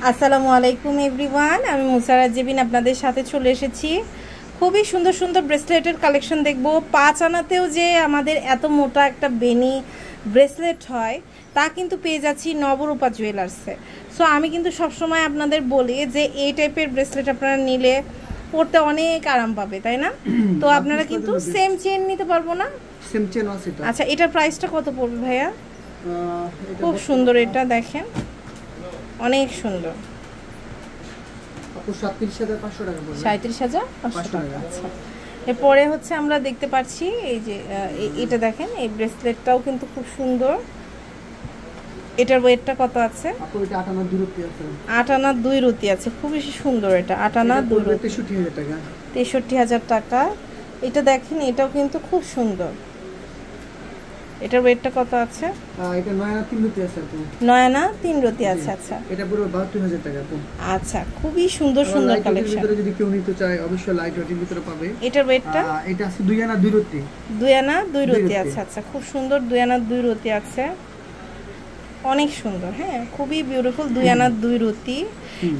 আসসালামু আলাইকুম এভরিওয়ান, আমি মুসারাত জেবিন আপনাদের সাথে চলে এসেছি। খুবই সুন্দর সুন্দর ব্রেসলেটের কালেকশন দেখব। 5 আনাতেও যে আমাদের এত মোটা একটা বেনি ব্রেসলেট হয় তা কিন্তু পেয়ে যাচ্ছি নবরূপা জুয়েলার্সে। সো আমি কিন্তু সবসময় আপনাদের বলি যে এই টাইপের ব্রেসলেট আপনারা নিলে পরতে অনেক আরাম পাবে, তাই না? তো আপনারা কিন্তু সেম চেন নিতে পারবো না? সেম চেন আছে এটা। আচ্ছা, এটার প্রাইসটা কত পড়বে ভাইয়া? খুব সুন্দর, এটা দেখেন অনেক সুন্দর। 37,500 টাকা পড়বে। 37,500 টাকা। আচ্ছা, এরপরে হচ্ছে আমরা দেখতে পাচ্ছি এই যে এটা দেখেন, এই ব্রেসলেটটাও কিন্তু খুব সুন্দর। এটার ওয়েটটা কত আছে? আপু এটা 8 আনা 2 রুটি আছে। 8 আনা 2 রুটি আছে, খুবই সুন্দর। এটা 8 আনা 2 রুটি, 63,000 টাকা। 63,000 টাকা। এটা দেখেন, এটাও কিন্তু খুব সুন্দর। এটার ওয়েটটা কত আছে? এটা 9 আনা 3 রুটি আছে আপু। 9 আনা 3 রুটি আছে। আচ্ছা, এটা পুরো 72,000 টাকা আপু। আচ্ছা, খুবই সুন্দর সুন্দর কালেকশন। ভিতরে যদি কেউ নিতে চায় অবশ্যই লাইট ওয়েটের ভিতরে পাবে। এটার ওয়েটটা? এটা আছে 2 আনা 2 রুটি। 2 আনা 2 রুটি আছে। আচ্ছা, খুব সুন্দর। 2 আনা 2 রুটি আছে, অনেক সুন্দর। হ্যাঁ, খুবই বিউটিফুল। 2 আনা 2 রুটি।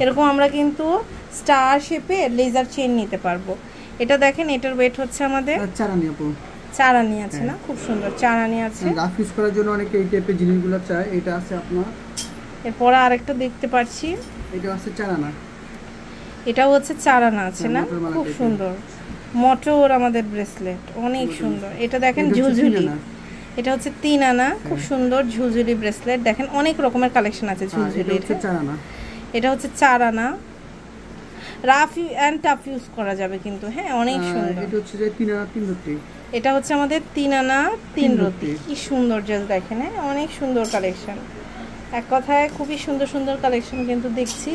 এরকম আমরা কিন্তু স্টার শেপে লেজার চেইন নিতে পারবো। এটা দেখেন, এটার ওয়েট হচ্ছে আমাদের 4 আনা আপু। 4 আনি আছে না? খুব সুন্দর 4 আনি আছে। রাফ ইউজ করার জন্য অনেকে এই টাইপের জিনিসগুলো চায়। এটা আছে আপনার। এরপর আরেকটা দেখতে পাচ্ছি, এটা আছে 4 আনা। এটাও হচ্ছে 4 আনা আছে না? খুব সুন্দর মোটর আমাদের ব্রেসলেট, অনেক সুন্দর। এটা দেখেন ঝুলঝুলি, এটা হচ্ছে 3 আনা। খুব সুন্দর ঝুলঝুলি ব্রেসলেট। দেখেন অনেক রকমের কালেকশন আছে ঝুলঝুলি। এটা 4 আনা। এটা হচ্ছে 4 আনা। রাফ এন্ড টাফ ইউজ করা যাবে কিন্তু। হ্যাঁ, অনেক সুন্দর। এটা হচ্ছে যে 3 আনা 3 রুটি। এটা হচ্ছে আমাদের 3 আনা 3 রুটি। কি সুন্দর জাস্ট দেখেন। হ্যাঁ, অনেক সুন্দর কালেকশন। এক কথায় খুবই সুন্দর সুন্দর কালেকশন কিন্তু দেখছি।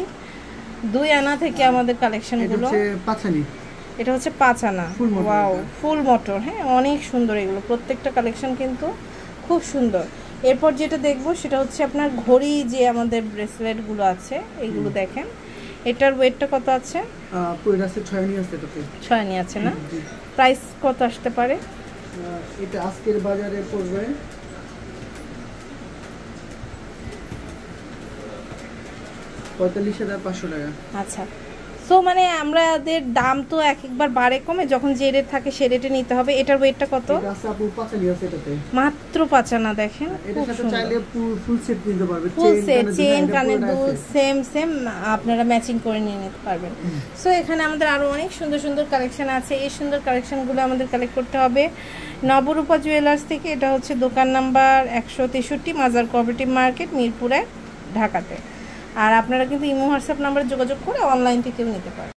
2 আনা থেকে আমাদের কালেকশনগুলো। এটা হচ্ছে 5 আনি। এটা হচ্ছে 5 আনা। ওয়াও, ফুল মোটর। হ্যাঁ, অনেক সুন্দর এগুলো, প্রত্যেকটা কালেকশন কিন্তু খুব সুন্দর। এরপর যেটা দেখবো সেটা হচ্ছে আপনার ঘড়ি, যে আমাদের ব্রেসলেটগুলো আছে এইগুলো দেখেন। এটার ওয়েটটা কত আছে? পুরো আছে 6 আনি আছে। এটাতে 6 আনি আছে না? প্রাইস কত আসতে পারে? এটা আজকের বাজারে পড়বে 45,500 টাকা। আচ্ছা, সো মানে আমাদের দাম তো একবার বাড়ে কমে, যখন যে রেট থাকে সে রেটে নিতে হবে। এটার ওয়েটটা কত? এটা আছে আপু 5 আনি আছে এটাতে। মাত্র 5 আনা। দেখেন এটার সাথে চাইলে ফুল সেট নিতে পারবে। ফুল সেট, চেইন, কানের দুল সেম আপনারা ম্যাচিং করে নিয়ে নিতে পারবেন। সো এখানে আমাদের আরো অনেক সুন্দর সুন্দর কালেকশন আছে। এই সুন্দর কালেকশনগুলো আমাদের কালেক্ট করতে হবে নবরূপা জুয়েলার্স থেকে। এটা হচ্ছে দোকান নাম্বার 163, মাজার কোঅপারেটিভ মার্কেট, মিরপুরে, ঢাকাতে। আর আপনারা কিন্তু ইমো হোয়াটসঅ্যাপ নাম্বারে যোগাযোগ করে অনলাইন থেকেও নিতে পারেন।